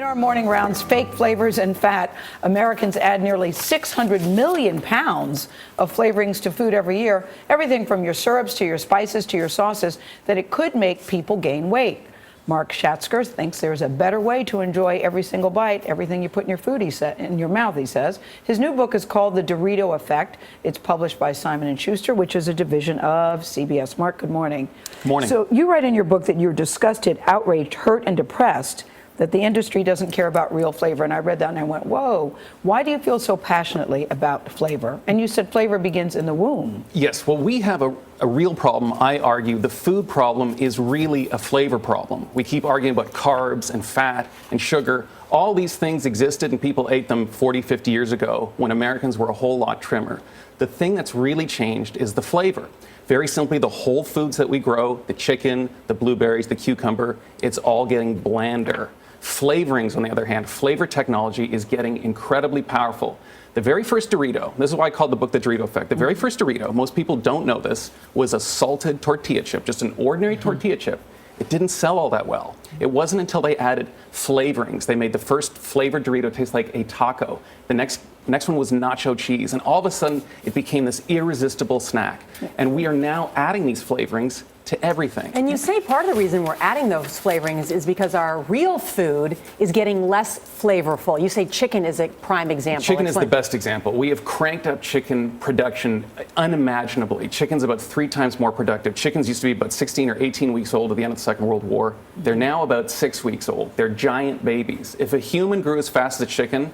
our morning rounds, fake flavors and fat. Americans add nearly 600 million pounds of flavorings to food every year, everything from your syrups to your spices to your sauces, that it could make people gain weight. Mark Schatzker thinks there's a better way to enjoy every single bite, everything you put in your food, in your mouth, he says. His new book is called The Dorito Effect. It's published by Simon & Schuster, which is a division of CBS. Mark, good morning. Good morning. So you write in your book that you're disgusted, outraged, hurt, and depressed that the industry doesn't care about real flavor. And I read that and I went, whoa, why do you feel so passionately about flavor? And you said flavor begins in the womb. Yes, well, we have a real problem. I argue the food problem is really a flavor problem. We keep arguing about carbs and fat and sugar. All these things existed and people ate them 40, 50 years ago when Americans were a whole lot trimmer. The thing that's really changed is the flavor. Very simply, the whole foods that we grow, the chicken, the blueberries, the cucumber, it's all getting blander. Flavorings, on the other hand, flavor technology is getting incredibly powerful. The very first Dorito, this is why I called the book The Dorito Effect, the very first Dorito, most people don't know this, was a salted tortilla chip, just an ordinary tortilla chip. It didn't sell all that well. It wasn't until they added flavorings. They made the first flavored Dorito taste like a taco. The next one was nacho cheese, and all of a sudden it became this irresistible snack. And we are now adding these flavorings to everything. And you say part of the reason we're adding those flavorings is because our real food is getting less flavorful. You say chicken is a prime example. Chicken is the best example. We have cranked up chicken production unimaginably. Chicken's about 3 times more productive. Chickens used to be about 16 or 18 weeks old at the end of the Second World War. They're now about 6 weeks old. They're giant babies. If a human grew as fast as a chicken,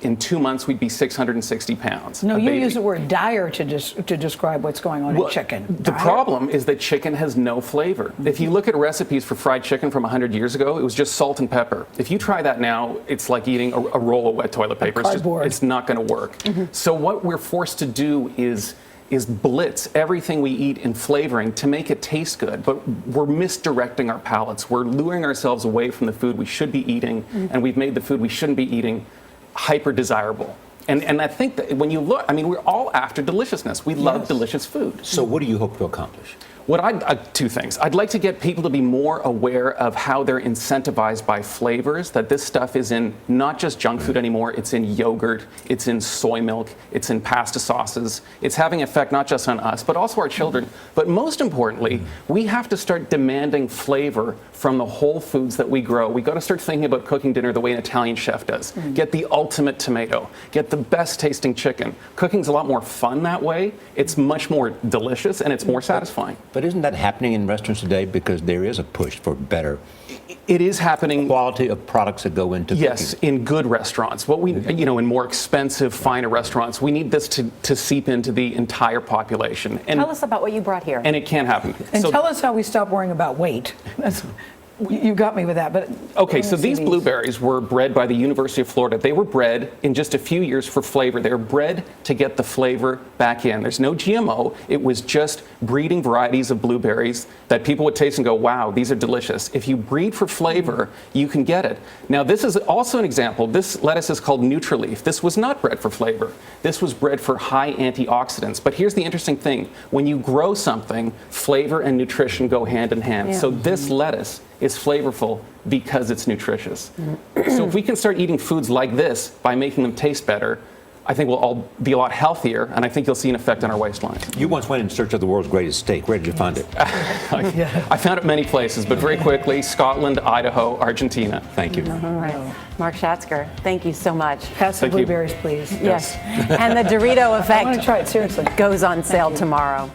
in 2 months, we'd be 660 pounds. No, you use the word dire to describe what's going on in chicken. The problem is that chicken has no flavor. If you look at recipes for fried chicken from 100 years ago, it was just salt and pepper. If you try that now, it's like eating a roll of wet toilet paper. It's not going to work. So what we're forced to do is blitz everything we eat in flavoring to make it taste good, but we're misdirecting our palates. We're luring ourselves away from the food we should be eating, and we've made the food we shouldn't be eating hyper desirable. And I think that when you look, I mean, we're all after deliciousness. We love delicious food. So what do you hope to accomplish? Two things. I'd like to get people to be more aware of how they're incentivized by flavors, that this stuff is in not just junk food anymore, it's in yogurt, it's in soy milk, it's in pasta sauces. It's having an effect not just on us, but also our children. But most importantly, we have to start demanding flavor from the whole foods that we grow. We've got to start thinking about cooking dinner the way an Italian chef does. Get the ultimate tomato, get the best tasting chicken. Cooking's a lot more fun that way. It's much more delicious and it's more satisfying. But isn't that happening in restaurants today? Because there is a push for better. It is happening. Quality of products that go into yes, cooking. in good restaurants. What we, in more expensive, finer restaurants, we need this to seep into the entire population. And tell us about what you brought here. And it can happen. And tell us how we stop worrying about weight. You got me with that, but okay. So these blueberries were bred by the University of Florida. They were bred in just a few years for flavor. They were bred to get the flavor back in. There's no GMO. It was just breeding varieties of blueberries that people would taste and go, wow, these are delicious. If you breed for flavor, you can get it. Now, this is also an example. This lettuce is called Nutraleaf. This was not bred for flavor. This was bred for high antioxidants. But here's the interesting thing. When you grow something, flavor and nutrition go hand in hand. Yeah. So this lettuce is flavorful because it's nutritious. So if we can start eating foods like this by making them taste better, I think we'll all be a lot healthier, and I think you'll see an effect on our waistline. You once went in search of the world's greatest steak. Where did you find it? I found it many places, but very quickly, Scotland, Idaho, Argentina. Thank you. All right. Mark Schatzker, thank you so much. Pass the blueberries, please. Yes. And the Dorito Effect I want to try it seriously. goes on sale tomorrow.